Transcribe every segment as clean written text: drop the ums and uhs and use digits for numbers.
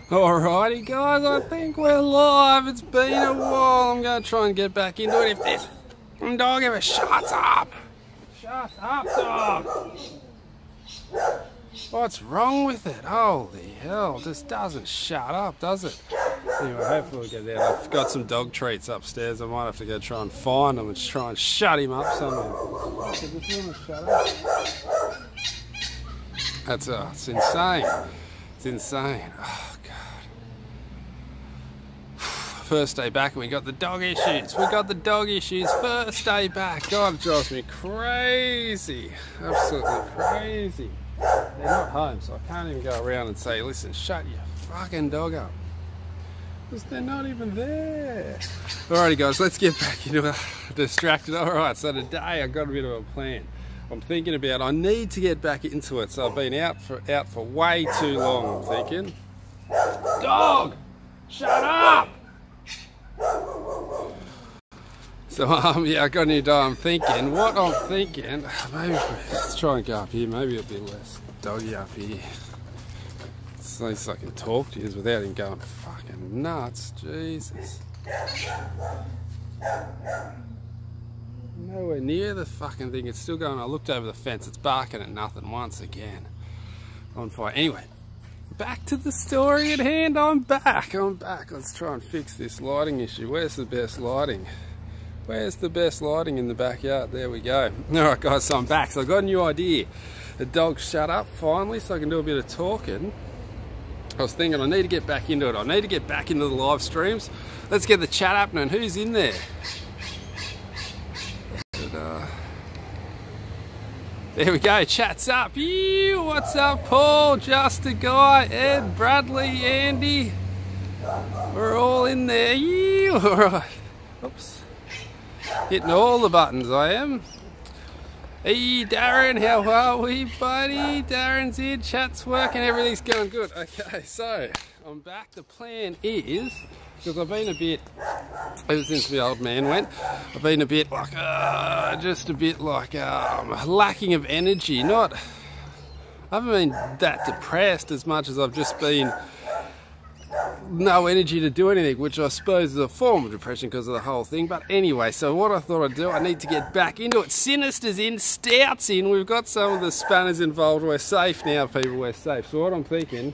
Alrighty guys, I think we're live. It's been a while. I'm going to try and get back into it. If this dog ever shuts up. Shut up, dog. What's wrong with it? Holy hell, just doesn't shut up, does it? Anyway, hopefully we'll get there. I've got some dog treats upstairs. I might have to go try and find them and try and shut him up somehow. Shut up. That's it's insane. It's insane. Oh god. First day back and we got the dog issues. We got the dog issues. First day back. God, it drives me crazy. Absolutely crazy. They're not home, so I can't even go around and say, listen, shut your fucking dog up. Because they're not even there. Alrighty guys, let's get back into it. Distracted. Alright, so today I got a bit of a plan. I'm thinking about, I need to get back into it. So I've been out for way too long, I'm thinking. Dog! Shut up! So yeah, I got a new dog. I'm thinking, maybe let's try and go up here. Maybe it'll be less doggy up here. At least I can talk to you without him going fucking nuts. Jesus. Nowhere near the fucking thing. It's still going. I looked over the fence. It's barking at nothing once again. On fire. Anyway, back to the story at hand. I'm back. Let's try and fix this lighting issue. Where's the best lighting? Where's the best lighting in the backyard? There we go. Alright guys, so I'm back. So I got a new idea. The dog shut up finally so I can do a bit of talking. I was thinking I need to get back into it. I need to get back into the live streams. Let's get the chat happening. Who's in there? There we go, chat's up. Ew, what's up, Paul? Just a guy, Ed, Bradley, Andy. We're all in there. Ew, alright. Oops. Hitting all the buttons, I am. Hey, Darren, how are we, buddy? Darren's here, chat's working, everything's going good. Okay, so I'm back. The plan is, because I've been a bit, ever since the old man went, I've been a bit like, just a bit like lacking of energy. I haven't been that depressed as much as I've just been no energy to do anything, which I suppose is a form of depression because of the whole thing. But anyway, so what I thought I'd do, I need to get back into it. Sinister's in, Stout's in, we've got some of the spanners involved. We're safe now, people, we're safe. So what I'm thinking,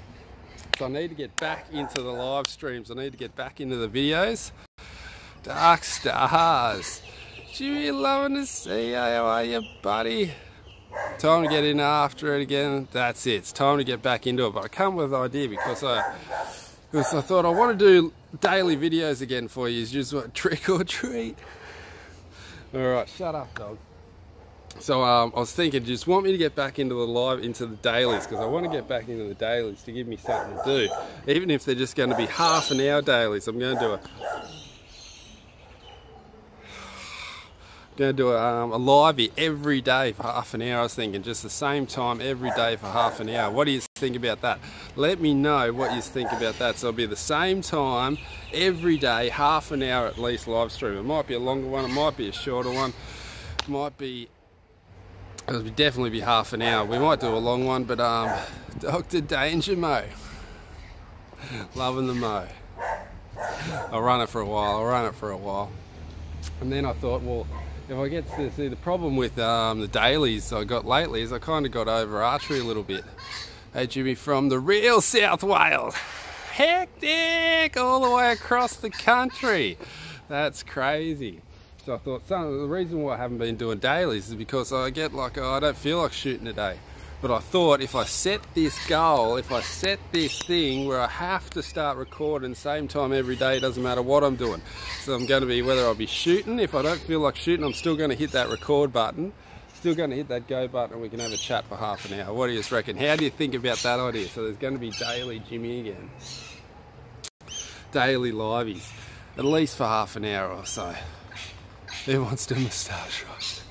so I need to get back into the live streams. I need to get back into the videos. Dark Stars. Jimmy, loving to see you. How are you, buddy? Time to get in after it again. That's it. It's time to get back into it. But I come with an idea because I thought I want to do daily videos again for you. Just what, trick or treat. Alright, shut up, dog. So I was thinking, do you just want me to get back into the dailies? Because I want to get back into the dailies to give me something to do. Even if they're just going to be half an hour dailies, I'm going to do a livey every day for half an hour. I was thinking just the same time every day for half an hour. What do you think about that? Let me know what you think about that. So it'll be the same time every day, half an hour at least live stream. It might be a longer one, it might be a shorter one, it'll definitely be half an hour. We might do a long one, but Dr. Danger Mo. Loving the Mo. I'll run it for a while. And then I thought, well, if I get to see, the problem with the dailies I got lately is I kind of got over archery a little bit. Hey Jimmy from the real South Wales. Hectic all the way across the country. That's crazy. So I thought the reason why I haven't been doing dailies is because I get like, I don't feel like shooting today. But I thought if I set this goal, if I set this thing where I have to start recording same time every day, it doesn't matter what I'm doing. So I'm going to be, whether I'll be shooting, if I don't feel like shooting, I'm still going to hit that record button, still going to hit that go button, and we can have a chat for half an hour. What do you reckon? How do you think about that idea? So there's going to be daily Jimmy again. Daily liveys, at least for half an hour or so. Who wants to moustache roast?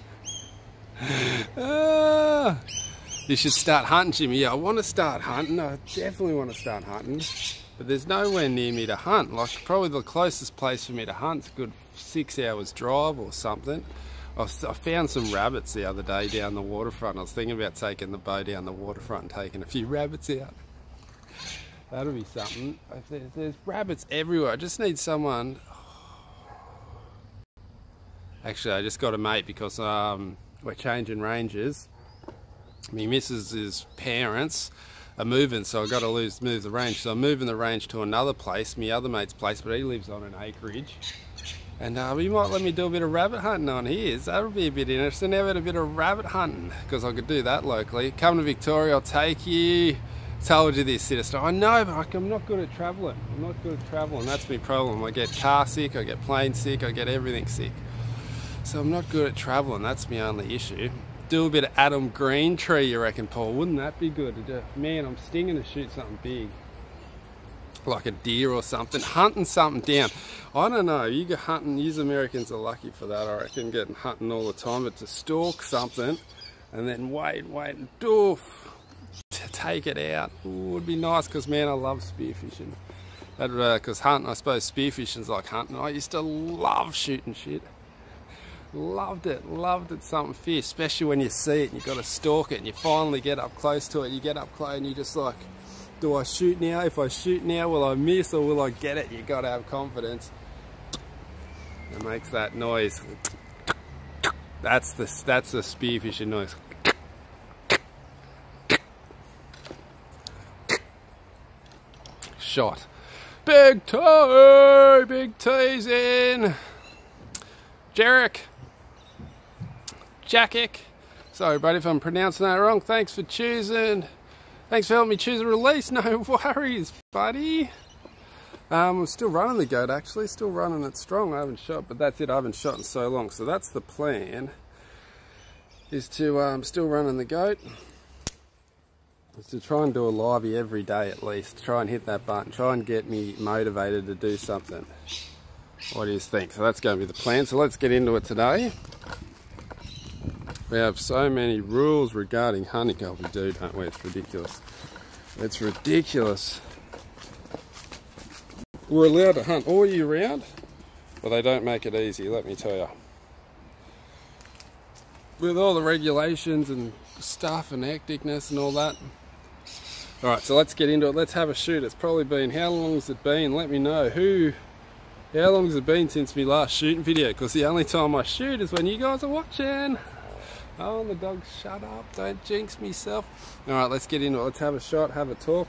You should start hunting, Jimmy. Yeah, I want to start hunting. I definitely want to start hunting. But there's nowhere near me to hunt. Like, probably the closest place for me to hunt's a good 6 hours drive or something. I found some rabbits the other day down the waterfront. I was thinking about taking the boat down the waterfront and taking a few rabbits out. That'll be something. There's rabbits everywhere. I just need someone. Actually, I just got a mate because we're changing ranges. My missus's parents are moving, so I've got to move the range. So I'm moving the range to another place, my other mate's place, but he lives on an acreage. And he might let me do a bit of rabbit hunting on his. That would be a bit interesting. Never had a bit of rabbit hunting, because I could do that locally. Come to Victoria, I'll take you. Told you this, sister. I know, but I'm not good at travelling. I'm not good at travelling. That's my problem. I get car sick, I get plane sick, I get everything sick. So I'm not good at travelling. That's my only issue. Do a bit of Adam Green tree, you reckon, Paul? Wouldn't that be good? Man, I'm stinging to shoot something big. Like a deer or something. Hunting something down. I don't know. You go hunting, you Americans are lucky for that, I reckon, getting hunting all the time. But to stalk something and then wait and doof, to take it out, would be nice, because man, I love spearfishing. Because hunting, I suppose spearfishing's like hunting. I used to love shooting shit. Loved it, something fierce, especially when you see it and you've got to stalk it and you finally get up close to it. You get up close and you're just like, do I shoot now? If I shoot now, will I miss or will I get it? You've got to have confidence. It makes that noise. That's the spearfishing noise. Shot. Big T's in. Jarek. Jackick. Sorry, buddy, if I'm pronouncing that wrong. Thanks for choosing. Thanks for helping me choose a release. No worries, buddy. I'm still running the goat, actually. Still running it strong. I haven't shot, but that's it. I haven't shot in so long. So that's the plan, is to still running the goat. Is to try and do a livey every day at least. Try and hit that button. Try and get me motivated to do something. What do you think? So that's going to be the plan. So let's get into it today. We have so many rules regarding hunting. Oh, we do, don't we? It's ridiculous. It's ridiculous. We're allowed to hunt all year round, but they don't make it easy, let me tell you. With all the regulations and stuff and hecticness and all that. Alright, so let's get into it. Let's have a shoot. It's probably been, how long has it been? Let me know. How long has it been since my last shooting video? Because the only time I shoot is when you guys are watching. Oh, and the dogs, shut up, don't jinx myself. Alright, let's get into it. Let's have a shot, have a talk.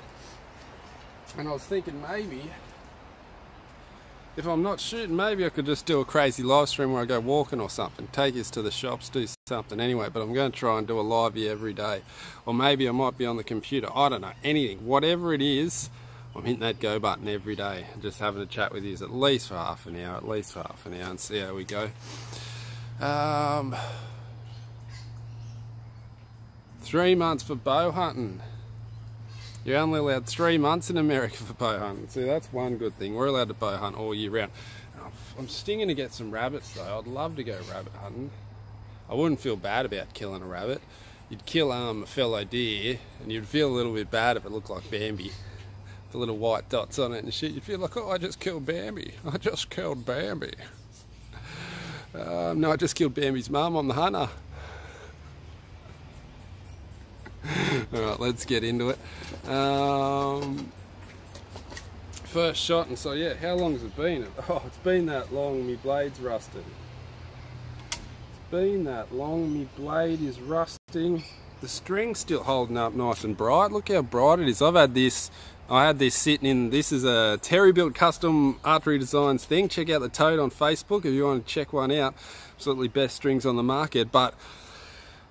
And I was thinking maybe, if I'm not shooting, maybe I could just do a crazy live stream where I go walking or something. Take us to the shops, do something anyway. But I'm going to try and do a livey every day. Or maybe I might be on the computer. I don't know, anything. Whatever it is, I'm hitting that go button every day. Just having a chat with you at least for half an hour, and see how we go. 3 months for bow hunting. You're only allowed 3 months in America for bow hunting. See, that's one good thing. We're allowed to bow hunt all year round. I'm stinging to get some rabbits though. I'd love to go rabbit hunting. I wouldn't feel bad about killing a rabbit. You'd kill a fellow deer and you'd feel a little bit bad if it looked like Bambi. The little white dots on it and shit. You'd feel like, oh, I just killed Bambi. I just killed Bambi. No, I just killed Bambi's mum. I'm the hunter. Alright, let's get into it. First shot, and so yeah, how long has it been? Oh, it's been that long, me blade's rusted. It's been that long, me blade is rusting. The string's still holding up nice and bright. Look how bright it is. I had this sitting in, this is a Terry Built Custom Archery Designs thing. Check out the Toad on Facebook if you want to check one out. Absolutely best strings on the market, but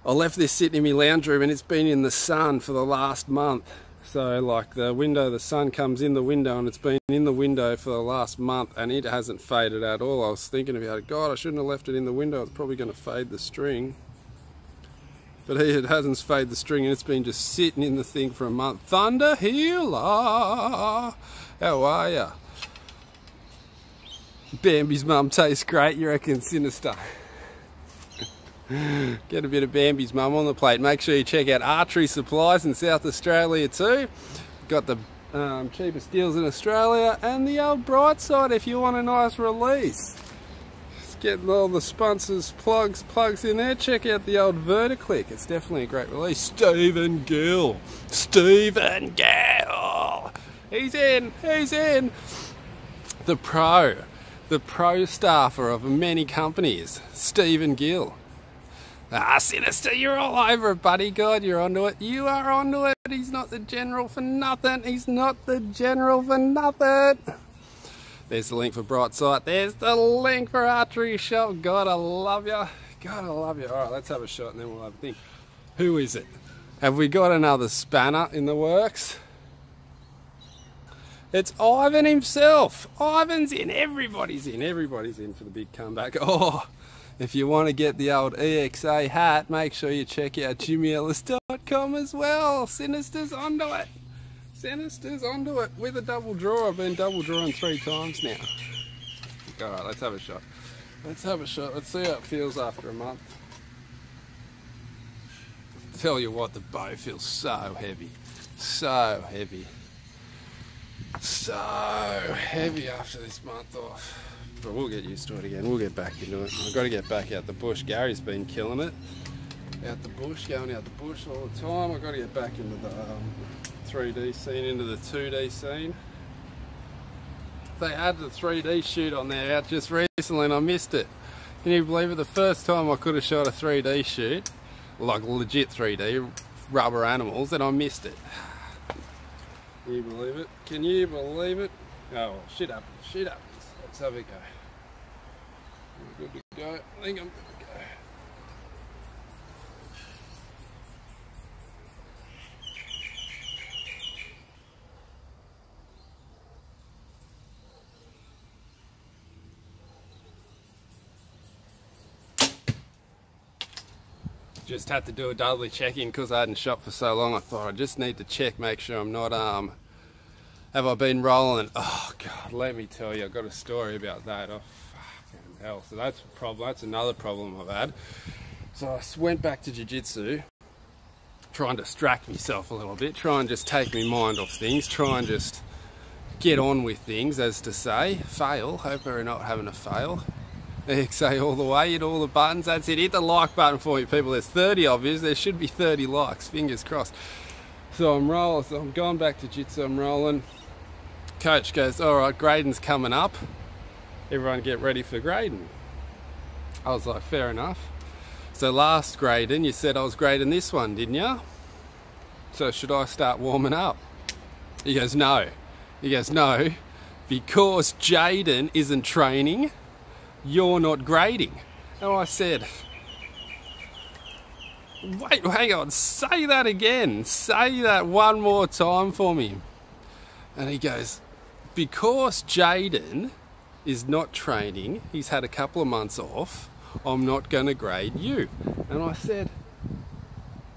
I left this sitting in my lounge room and it's been in the sun for the last month. So like the sun comes in the window and it's been in the window for the last month and it hasn't faded at all. I was thinking about it, God, I shouldn't have left it in the window. It's probably going to fade the string. But it hasn't faded the string and it's been just sitting in the thing for a month. Thunder Healer, how are ya? Bambi's mum tastes great, you reckon, Sinister? Get a bit of Bambi's mum on the plate. Make sure you check out Archery Supplies in South Australia too. Got the cheapest deals in Australia, and the old bright side if you want a nice release. getting all the sponsors plugs in there. Check out the old Verticlick. It's definitely a great release. Stephen Gill. He's in. The pro staffer of many companies, Stephen Gill. Ah, Sinister, you're all over it, buddy. God, you're onto it. You are onto it. He's not the general for nothing. He's not the general for nothing. There's the link for Bright Sight. There's the link for Archery Shop. God, I love you. God, I love you. All right, let's have a shot and then we'll have a think. Who is it? Have we got another spanner in the works? It's Ivan himself. Ivan's in. Everybody's in. Everybody's in for the big comeback. Oh, if you want to get the old EXA hat, make sure you check out JimiEllis.com as well. Sinister's onto it. Sinister's onto it with a double draw. I've been double drawing 3 times now. Alright, let's have a shot. Let's have a shot. Let's see how it feels after a month. Tell you what, the bow feels so heavy. So heavy. So heavy after this month off. But we'll get used to it again. We'll get back into it. I've got to get back out the bush. Gary's been killing it. Out the bush, going out the bush all the time. I've got to get back into the 3D scene, into the 2D scene. They had the 3D shoot on there out just recently and I missed it. Can you believe it? The first time I could have shot a 3D shoot, like legit 3D, rubber animals, and I missed it. Can you believe it? Can you believe it? Oh, shit up, shit up. Let's have a go. We're good to go. I think I'm good to go. Just had to do a doubly check-in because I hadn't shot for so long. I thought I just need to check, make sure I'm not, have I been rolling? Oh God, let me tell you, I've got a story about that. Oh fucking hell. So that's a problem, that's another problem I've had. So I went back to jiu-jitsu, try and distract myself a little bit, try and just take my mind off things, try and just get on with things, as to say. Fail, hope we're not having a fail. EXA all the way, hit all the buttons, that's it. Hit the like button for me, people. There's 30 of you, there should be 30 likes, fingers crossed. So I'm rolling, so I'm going back to jiu-jitsu, I'm rolling. Coach goes, all right, grading's coming up. Everyone get ready for grading. I was like, fair enough. So last grading, you said I was grading this one, didn't you? So should I start warming up? He goes, no. He goes, no, because Jaden isn't training, you're not grading. And I said, wait, hang on, say that again. Say that one more time for me. And he goes, because Jaden is not training, he's had a couple of months off, I'm not going to grade you. And I said,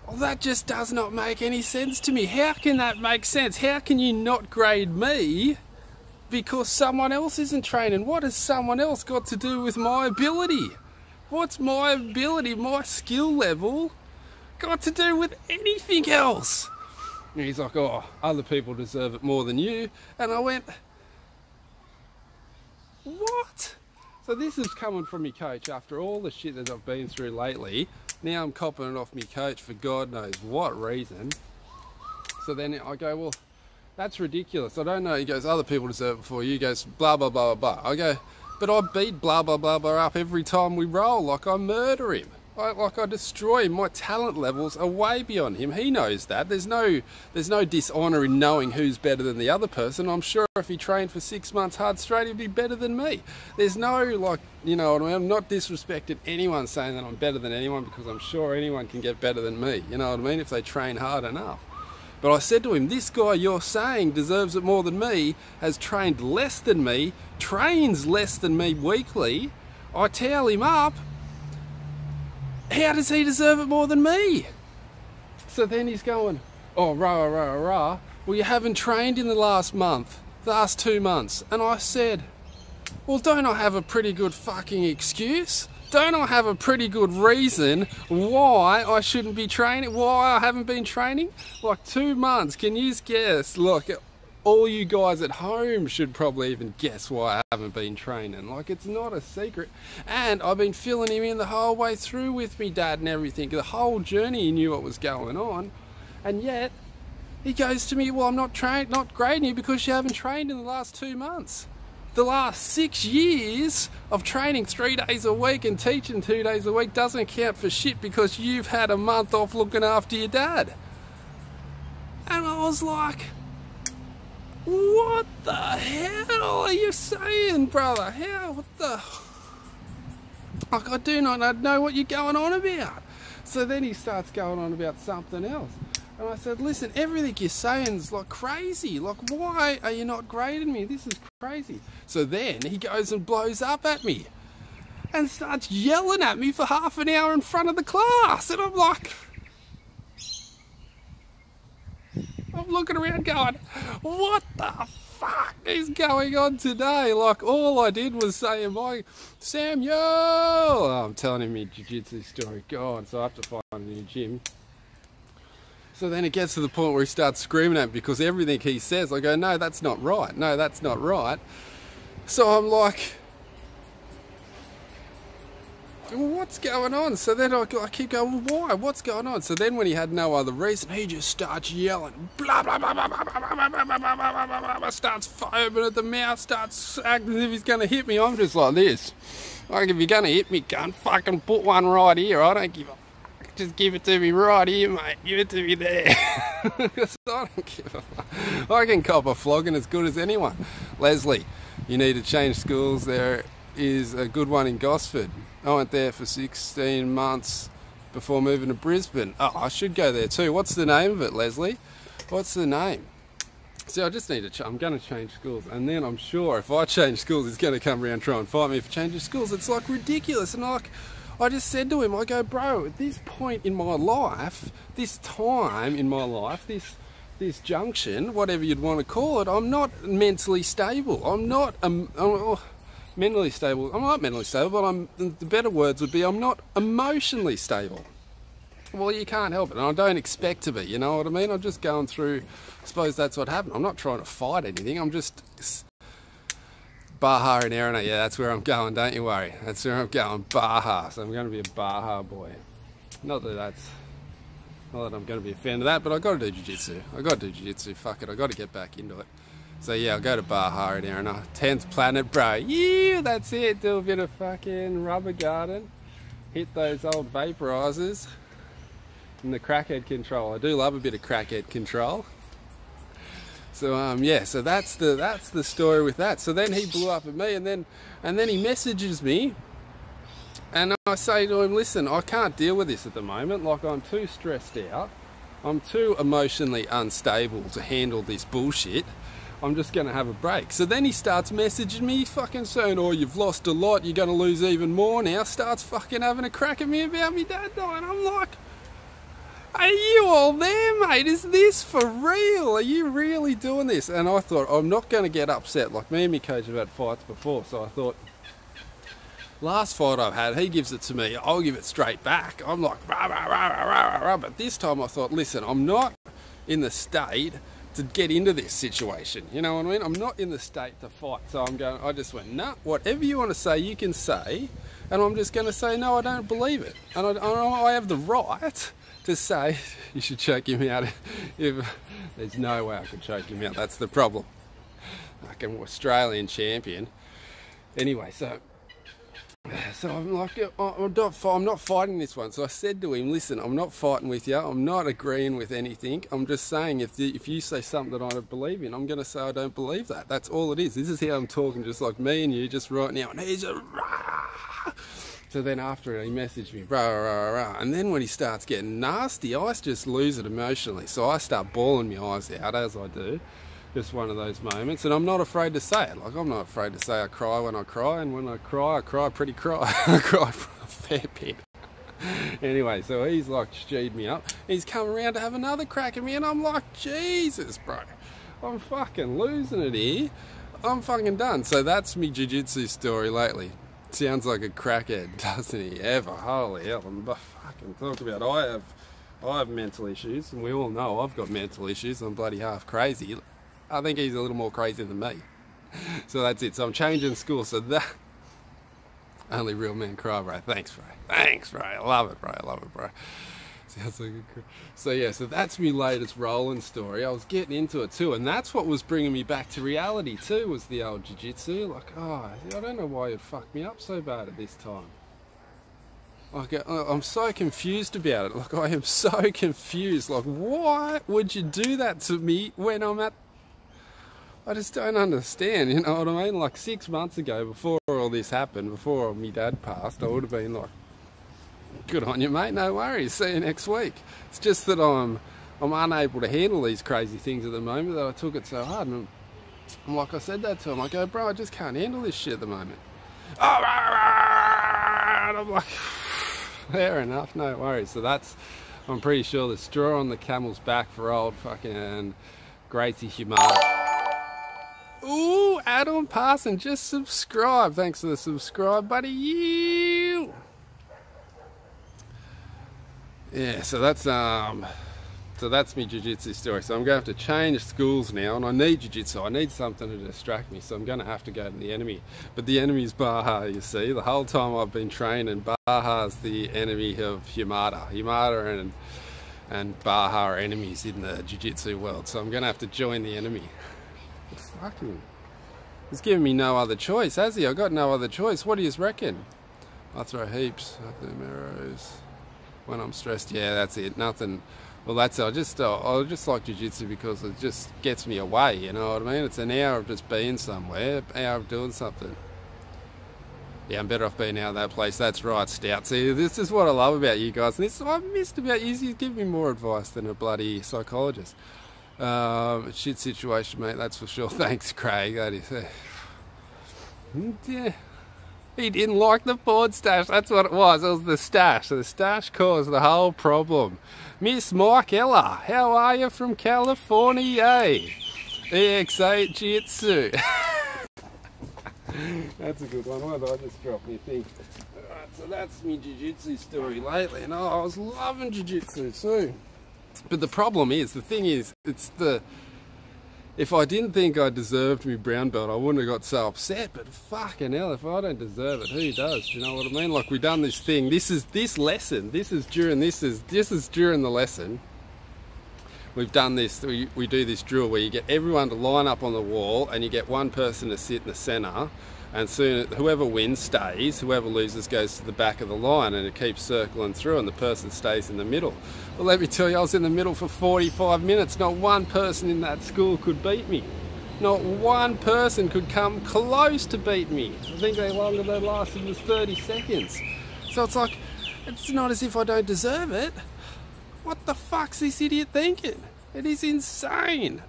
well, that just does not make any sense to me. How can that make sense? How can you not grade me because someone else isn't training? What has someone else got to do with my ability? What's my ability, my skill level, got to do with anything else? And he's like, oh, other people deserve it more than you. And I went, what? So this is coming from me coach after all the shit that I've been through lately. Now I'm copping it off me coach for God knows what reason. So then I go, well, that's ridiculous. I don't know. He goes, other people deserve it before you. He goes, blah, blah, blah, blah, blah. I go, but I beat blah, blah, blah, blah up every time we roll. Like I murder him. I destroy him. My talent levels are way beyond him. He knows that. There's no dishonour in knowing who's better than the other person. I'm sure if he trained for 6 months hard straight, he'd be better than me. There's no, like, you know what I mean? I'm not disrespecting anyone saying that I'm better than anyone, because I'm sure anyone can get better than me. You know what I mean? If they train hard enough. But I said to him, this guy you're saying deserves it more than me, has trained less than me, trains less than me weekly. I towel him up. How does he deserve it more than me? So then he's going, oh, rah, rah, rah, rah. Well, you haven't trained in the last month, the last 2 months. And I said, well, don't I have a pretty good fucking excuse? Don't I have a pretty good reason why I shouldn't be training, why I haven't been training? Like 2 months, can you guess? Look, all you guys at home should probably even guess why I haven't been training. Like, it's not a secret. And I've been filling him in the whole way through with me dad and everything. The whole journey he knew what was going on. And yet, he goes to me, well, I'm not grading you because you haven't trained in the last 2 months. The last 6 years of training 3 days a week and teaching 2 days a week doesn't count for shit because you've had a month off looking after your dad. And I was like, what the hell are you saying, brother? What the... Like, I do not know what you're going on about. So then he starts going on about something else. And I said, listen, everything you're saying is like crazy. Like, why are you not grading me? This is crazy. So then he goes and blows up at me and starts yelling at me for half an hour in front of the class. And I'm like... I'm looking around going, what the fuck is going on today? Like, all I did was say, Samuel! Oh, I'm telling him my jiu-jitsu story. God, so I have to find a new gym. So then it gets to the point where he starts screaming at me because everything he says, I go, no, that's not right. No, that's not right. So I'm like, well, what's going on? So then I keep going, well, why? What's going on? So then when he had no other reason, he just starts yelling, blah, blah, blah, blah, blah, blah, blah, blah, blah, blah, blah, blah, blah, starts foaming at the mouth, starts acting as if he's going to hit me. I'm just like this. Like, if you're going to hit me, gun, fucking put one right here. I don't give a fuck. Just give it to me right here, mate. Give it to me there. Because I don't give a fuck. I can cop a flogging as good as anyone. Leslie, you need to change schools. There is a good one in Gosford. I went there for 16 months before moving to Brisbane. Oh, I should go there too. What's the name of it, Leslie? What's the name? See, I just need to... I'm going to change schools. And then I'm sure if I change schools, he's going to come around and try and fight me for changing schools. It's like ridiculous. And like, I just said to him, I go, bro, at this point in my life, this time in my life, this junction, whatever you'd want to call it, I'm not mentally stable. I'm not... mentally stable. I'm not mentally stable, but the better words would be I'm not emotionally stable. Well, you can't help it, and I don't expect to be, you know what I mean? I'm just going through, I suppose that's what happened. I'm not trying to fight anything, I'm just... Baja in Erina, yeah, that's where I'm going, don't you worry. That's where I'm going, Baja. So I'm going to be a Baja boy. Not that I'm going to be a fan of that, but I got to do jiu-jitsu. I got to do jiu-jitsu, fuck it, I got to get back into it. So yeah, I'll go to Baja in Erina. 10th planet, bro. Yeah, that's it. Do a bit of fucking rubber garden. Hit those old vaporizers. And the crackhead control. I do love a bit of crackhead control. So yeah, so that's the story with that. So then he blew up at me, and then he messages me, and I say to him, listen, I can't deal with this at the moment. Like, I'm too stressed out. I'm too emotionally unstable to handle this bullshit. I'm just going to have a break. So then he starts messaging me, fucking saying, oh, you've lost a lot, you're going to lose even more now. Starts fucking having a crack at me about me dad dying. I'm like, are you all there, mate? Is this for real? Are you really doing this? And I thought, I'm not going to get upset. Like, me and my coach have had fights before, so I thought, last fight I've had, he gives it to me, I'll give it straight back. I'm like, rah, rah, rah, rah, rah, rah. But this time I thought, listen, I'm not in the state to get into this situation, you know what I mean? I'm not in the state to fight, so I just went, nah, whatever you want to say, you can say, and I'm just going to say, no, I don't believe it, and I have the right to say, you should choke him out. There's no way I could choke him out, that's the problem. Like an Australian champion. Anyway, so I'm like, I'm not fighting this one. So I said to him, listen, I'm not fighting with you. I'm not agreeing with anything. I'm just saying if you say something that I don't believe in, I'm going to say I don't believe that. That's all it is. This is how I'm talking, just like me and you just right now. And he's a rah. So then after it, he messaged me, rah, rah, rah. And then when he starts getting nasty, I just lose it emotionally. So I start bawling my eyes out, as I do. Just one of those moments, and I'm not afraid to say it. Like, I'm not afraid to say I cry when I cry, and when I cry pretty cry. I cry for a fair bit. Anyway, so he's like steed me up. He's come around to have another crack at me, and I'm like, Jesus, bro, I'm fucking losing it here. I'm fucking done. So that's me jiu-jitsu story lately. Sounds like a crackhead, doesn't he? Ever. Holy hell, I'm fucking talking about I have mental issues, and we all know I've got mental issues. I'm bloody half crazy. I think he's a little more crazy than me. So that's it. So I'm changing school. So that only real men cry, bro. Thanks, bro. Thanks, bro. I love it, bro. I love it, bro. Sounds like a... So yeah, so that's my latest rolling story. I was getting into it too, and that's what was bringing me back to reality too, was the old jiu-jitsu. Like, oh, I don't know why it fucked me up so bad at this time. Like, I'm so confused about it. Like, I am so confused. Like, why would you do that to me when I'm at... I just don't understand, you know what I mean? Like 6 months ago, before all this happened, before my dad passed, I would have been like, good on you, mate, no worries, see you next week. It's just that I'm unable to handle these crazy things at the moment, that I took it so hard. And I'm like, I said that to him, I go, bro, I just can't handle this shit at the moment. Oh, and I'm like, fair enough, no worries. So that's, I'm pretty sure, the straw on the camel's back for old fucking Gracie Humada. Ooh, Adam Parson, just subscribe. Thanks for the subscribe, buddy. You. Yeah, so that's my jiu-jitsu story. So I'm going to have to change schools now, and I need jiu-jitsu. I need something to distract me, so I'm going to have to go to the enemy. But the enemy's Baja, you see. The whole time I've been training, Baja's the enemy of Humada. Humada and Baja are enemies in the jiu-jitsu world, so I'm going to have to join the enemy. Fucking, he's giving me no other choice, has he? I got no other choice. What do you reckon? I throw heaps at the arrows when I'm stressed. Yeah, that's it. Nothing. Well, that's I just like jiu-jitsu because it just gets me away. You know what I mean? It's an hour of just being somewhere, an hour of doing something. Yeah, I'm better off being out of that place. That's right, Stout. See, this is what I love about you guys, and this is what I missed about you. You give me more advice than a bloody psychologist. Shit situation, mate, that's for sure. Thanks, Craig. That is, yeah. He didn't like the Ford stash. That's what it was. It was the stash. So the stash caused the whole problem. Miss Mike Ella, how are you from California? EX8 Jiu-Jitsu. That's a good one. Why did I just drop my thing? Alright, so that's my jiu-jitsu story lately. And I was loving jiu-jitsu too. But the problem is, the thing is, it's the... If I didn't think I deserved my brown belt, I wouldn't have got so upset. But fucking hell, if I don't deserve it, who does? Do you know what I mean? Like, we've done this thing. This is during the lesson. We've done this. We do this drill where you get everyone to line up on the wall, and you get one person to sit in the centre. And soon, whoever wins stays, whoever loses goes to the back of the line, and it keeps circling through, and the person stays in the middle. Well, let me tell you, I was in the middle for 45 minutes. Not one person in that school could beat me. Not one person could come close to beat me. I think the longer they lasted was 30 seconds. So it's like, it's not as if I don't deserve it. What the fuck's this idiot thinking? It is insane.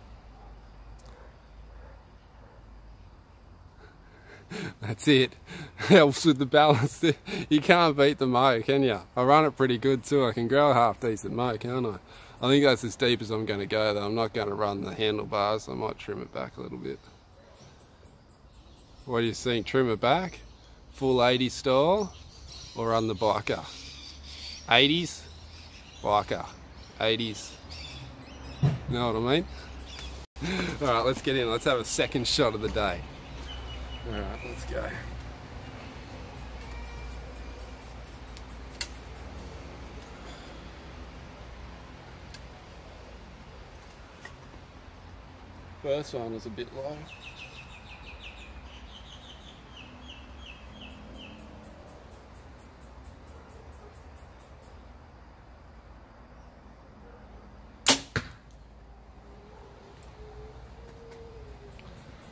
That's it. Helps with the balance. You can't beat the mow, can you? I run it pretty good too. I can grow a half decent mow, can't I? I think that's as deep as I'm going to go though. I'm not going to run the handlebars. I might trim it back a little bit. What do you think? Trim it back? Full 80s style? Or run the biker? 80s? Biker. 80s. Know what I mean? Alright, let's get in. Let's have a second shot of the day. Alright, let's go. First one was a bit low.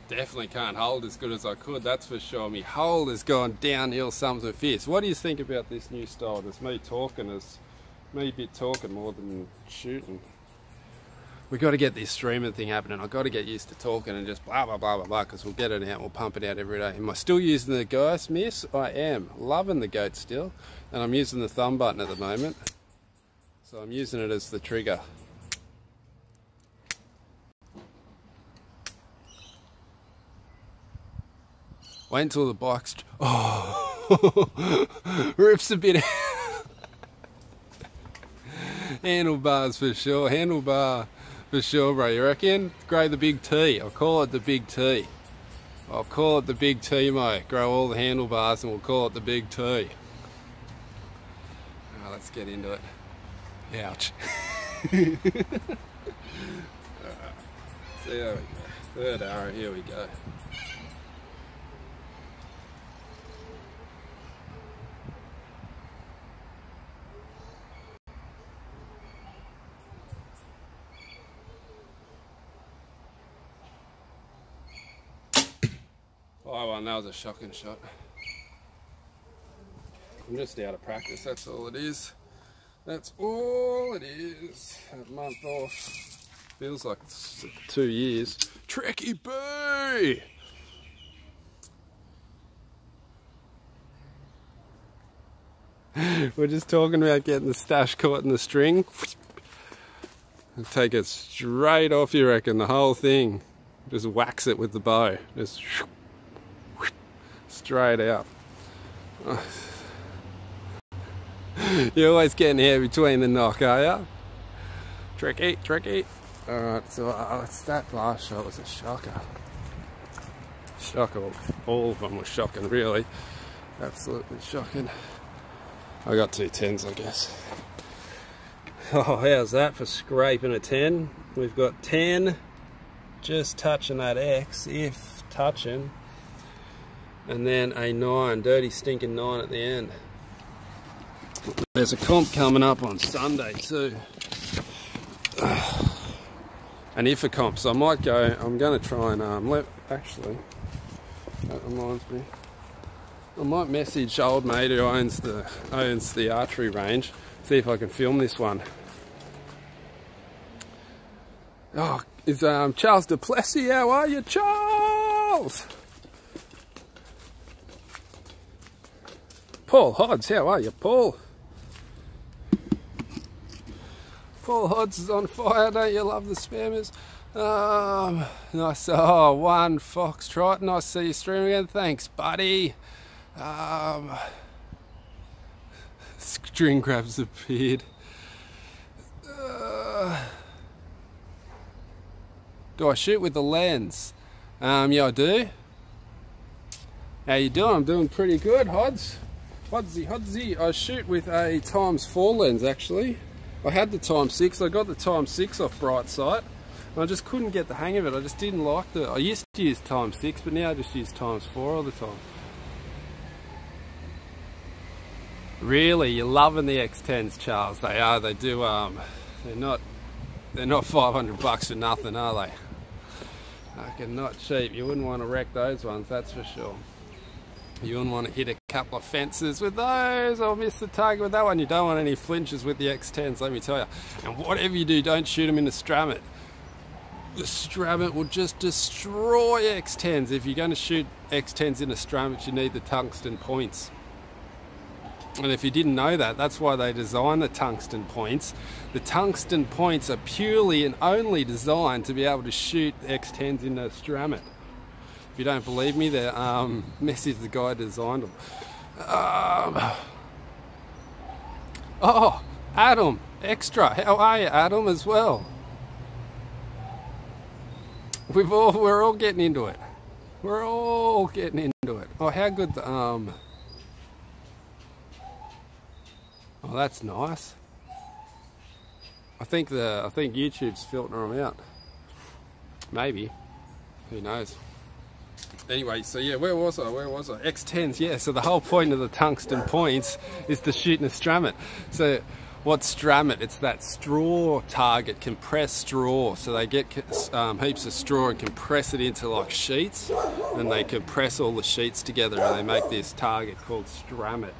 Definitely can't hold as good as I could, that's for sure. My hold has gone downhill something fierce. What do you think about this new style? It's me talking, me a bit talking more than shooting. We've got to get this streaming thing happening. I've got to get used to talking and just blah, blah, blah, blah, blah, because we'll get it out, we'll pump it out every day. Am I still using the Ghost Miss? I am. Loving the goat still. And I'm using the thumb button at the moment. So I'm using it as the trigger. Wait until the bike's... Oh! Rips a bit out. Handlebars for sure. Handlebar For sure, bro. You reckon? Grow the big T. I'll call it the big T. I'll call it the big T, mate. Grow all the handlebars and we'll call it the big T. Oh, let's get into it. Ouch. There we go. Third arrow, here we go. Oh, well, that was a shocking shot. I'm just out of practice, that's all it is. That's all it is. A month off. Feels like 2 years. Tricky bee! We're just talking about getting the stash caught in the string. And take it straight off, you reckon, the whole thing. Just wax it with the bow. Just straight out. You're always getting here between the knock, are ya? Tricky, tricky. Alright, so that last shot was a shocker. Shocker. All of them were shocking, really. Absolutely shocking. I got 2 10s, I guess. Oh, how's that for scraping a 10? We've got 10, just touching that X, if touching. And then a 9, dirty stinking 9 at the end. There's a comp coming up on Sunday too. An IFA comp, so I might go, I'm going to try and, actually, that reminds me. I might message old mate who owns the archery range, see if I can film this one. Oh, is Charles Duplessis, how are you, Charles? Paul Hodds, how are you, Paul? Paul Hodds is on fire, don't you love the spammers? Nice, oh, 1 Foxtrot, nice to see you stream again, thanks buddy. String crabs appeared. Do I shoot with the lens? Yeah, I do. How you doing? I'm doing pretty good, Hodds. Hoddsy. I shoot with a ×4 lens, actually. I had the ×6. I got the ×6 off Bright Sight. I just couldn't get the hang of it. I just didn't like I used to use ×6, but now I just use ×4 all the time. Really, you're loving the X10s, Charles. They are. They do. They're not 500 bucks for nothing, are they? Fucking not cheap. You wouldn't want to wreck those ones, that's for sure. You wouldn't want to hit a couple of fences with those or miss the target with that one. You don't want any flinches with the X10s, let me tell you. And whatever you do, don't shoot them in a Stramit. The Stramit will just destroy X10s. If you're going to shoot X10s in a Stramit, you need the tungsten points. And if you didn't know that, that's why they designed the tungsten points. The tungsten points are purely and only designed to be able to shoot X10s in a Stramit. If you don't believe me, message the guy who designed them. Oh, Adam, extra. How are you, Adam, as well? We're all getting into it. We're all getting into it. Oh, how good the Oh, that's nice. I think YouTube's filtering them out. Maybe. Who knows? Anyway, so yeah, where was I? X10s, yeah. So the whole point of the tungsten points is to shoot in a Stramit. So what's Stramit? It's that straw target, compressed straw. So they get heaps of straw and compress it into like sheets, and they compress all the sheets together and they make this target called Stramit.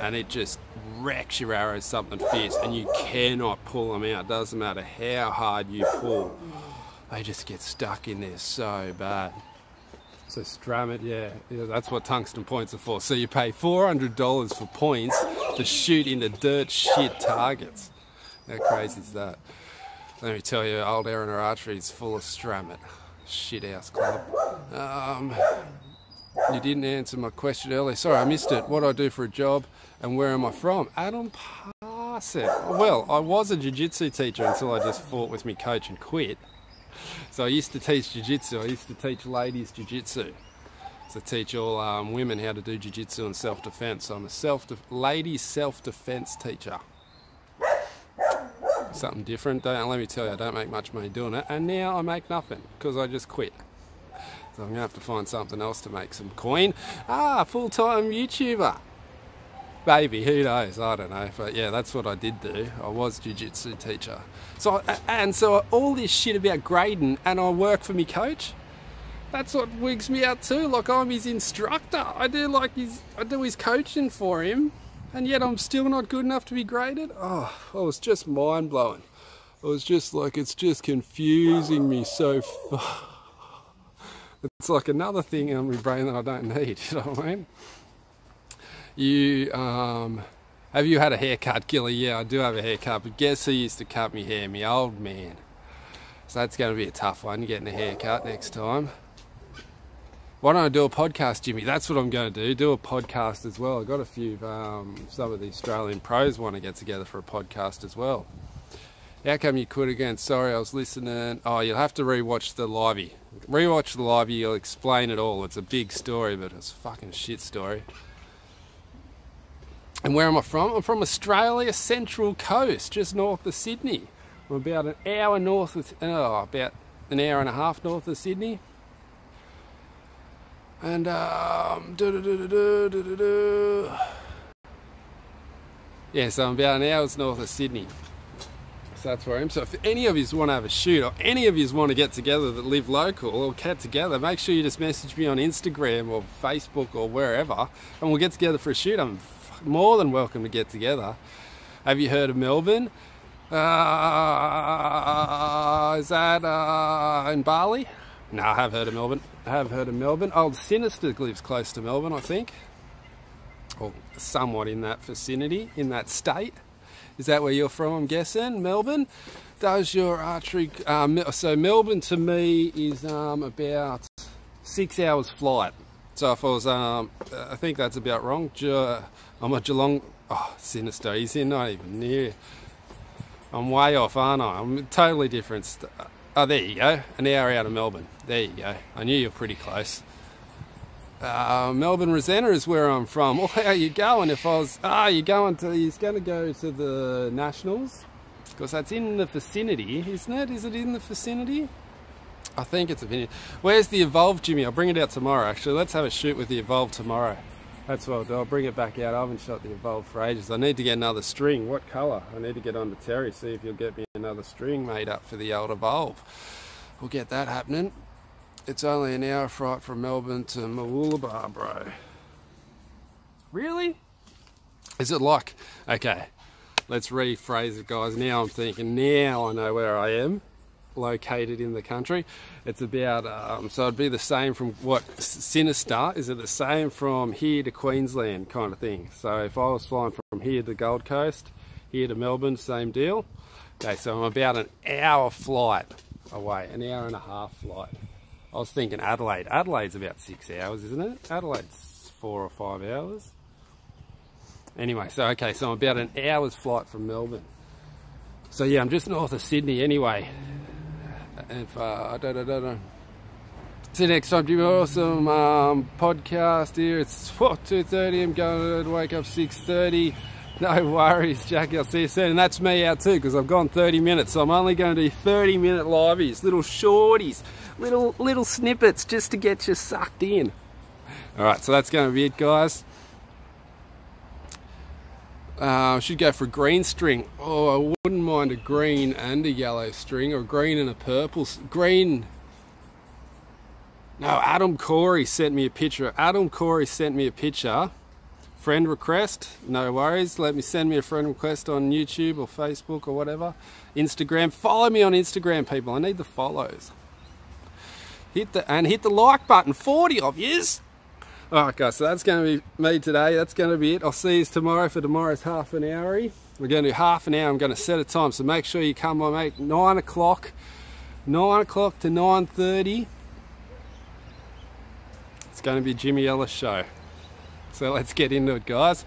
And it just wrecks your arrows something fierce, and you cannot pull them out. Doesn't matter how hard you pull, they just get stuck in there so bad. So Stramit, yeah, that's what tungsten points are for. So you pay $400 for points to shoot into dirt shit targets. How crazy is that? Let me tell you, old Erina Archery is full of Stramit. Shit house club. You didn't answer my question earlier. Sorry, I missed it. What do I do for a job and where am I from? Adam Park. set. Well, I was a jiu-jitsu teacher until I just fought with my coach and quit. So I used to teach jiu-jitsu. I used to teach ladies jiu-jitsu. So I teach all women how to do jiu-jitsu and self-defense. So I'm a ladies self-defense teacher. Something different. Let me tell you, I don't make much money doing it. And now I make nothing because I just quit. So I'm going to have to find something else to make some coin. Full-time YouTuber. Maybe, who knows, I don't know. But yeah, that's what I did do. I was jiu-jitsu teacher. So all this shit about grading, and I work for me coach. That's what wigs me out too. Like, I'm his instructor. I do his coaching for him, and yet I'm still not good enough to be graded. Oh, it was just mind blowing. It was just like, it's just confusing me so far. It's like another thing in my brain that I don't need. You know what I mean? Have you had a haircut, Gilly? Yeah, I do have a haircut, but guess who used to cut me hair? Me old man. So that's going to be a tough one, getting a haircut next time. Why don't I do a podcast, Jimmy? That's what I'm going to do. Do a podcast as well. I've got a few, some of the Australian pros want to get together for a podcast as well. How come you quit again? Sorry, I was listening. Oh, you'll have to rewatch the livey. Rewatch the livey, you'll explain it all. It's a big story, but it's a fucking shit story. And where am I from? I'm from Australia, Central Coast, just north of Sydney. I'm about an hour north of, about an hour and a half north of Sydney. And yeah, so I'm about an hour's north of Sydney. So that's where I am. So if any of you want to have a shoot, or any of you want to get together that live local or get together, make sure you just message me on Instagram or Facebook or wherever, and we'll get together for a shoot. I'm more than welcome to get together. Have you heard of Melbourne? Is that in Bali? No, I have heard of Melbourne. I have heard of Melbourne. Old Sinister lives close to Melbourne, I think. Or somewhat in that vicinity, in that state. Is that where you're from, I'm guessing? Melbourne? Does your archery... so Melbourne to me is about 6 hours flight. So if I was... I think that's about wrong. I'm a Geelong... Oh, Sinister. He's not even near... I'm way off, aren't I? I'm totally different. Oh, there you go. An hour out of Melbourne. There you go. I knew you were pretty close. Melbourne Rosanna is where I'm from. Well, how are you going? If I was... he's going to go to the Nationals. Because that's in the vicinity, isn't it? Is it in the vicinity? I think it's a vicinity. Where's the Evolve, Jimmy? I'll bring it out tomorrow, actually. Let's have a shoot with the Evolve tomorrow. That's what I'll do. I'll bring it back out. I haven't shot the Evolve for ages. I need to get another string. What colour? I need to get on to Terry, see if you'll get me another string made up for the old Evolve. We'll get that happening. It's only an hour flight from Melbourne to Mooloolaba, bro. Really? Is it like... Okay, let's rephrase it, guys. Now I'm thinking, now I know where I am, located in the country. It's about, so it'd be the same from what, Sinister, is it the same from here to Queensland kind of thing? So if I was flying from here to Gold Coast, here to Melbourne, same deal. Okay, so I'm about an hour flight away, an hour and a half flight. I was thinking Adelaide. Adelaide's about 6 hours, isn't it? Adelaide's 4 or 5 hours. Anyway, so okay, so I'm about an hour's flight from Melbourne. So yeah, I'm just north of Sydney anyway. And see you next time, Jimmy. Awesome podcast here. It's 2:30. I'm going to wake up 6:30. No worries, Jackie. I'll see you soon. And that's me out too, because I've gone 30 minutes. So I'm only going to do 30-minute liveys, little shorties, little snippets just to get you sucked in. All right, so that's going to be it, guys. Should go for a green string. Oh, I wouldn't mind a green and a yellow string, or a green and a purple. Green. No, Adam Corey sent me a picture. Friend request, no worries. Send me a friend request on YouTube or Facebook or whatever. Instagram. Follow me on Instagram, people. I need the follows. Hit the like button. 40 of yous. Alright guys, so that's going to be me today. That's going to be it. I'll see you tomorrow for tomorrow's half an hour. We're going to do half an hour. I'm going to set a time, so make sure you come on, mate. 9 o'clock to 9:30. It's going to be Jimmy Ellis show. So let's get into it, guys.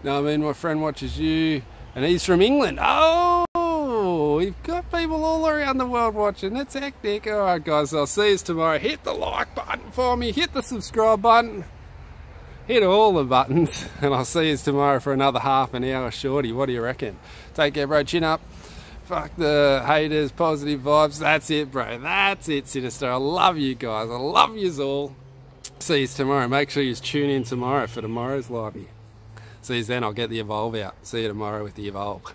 Now, I mean, my friend watches you, And he's from England. Oh, we've got people all around the world watching. It's hectic. Alright guys, I'll see you tomorrow. Hit the like button for me. Hit the subscribe button. Hit all the buttons. And I'll see you tomorrow for another half an hour shorty. What do you reckon? Take care, bro. Chin up. Fuck the haters. Positive vibes. That's it, bro. That's it, Sinister. I love you guys. I love yous all. See you tomorrow. Make sure you tune in tomorrow for tomorrow's lobby. See you then. I'll get the Evolve out. See you tomorrow with the Evolve.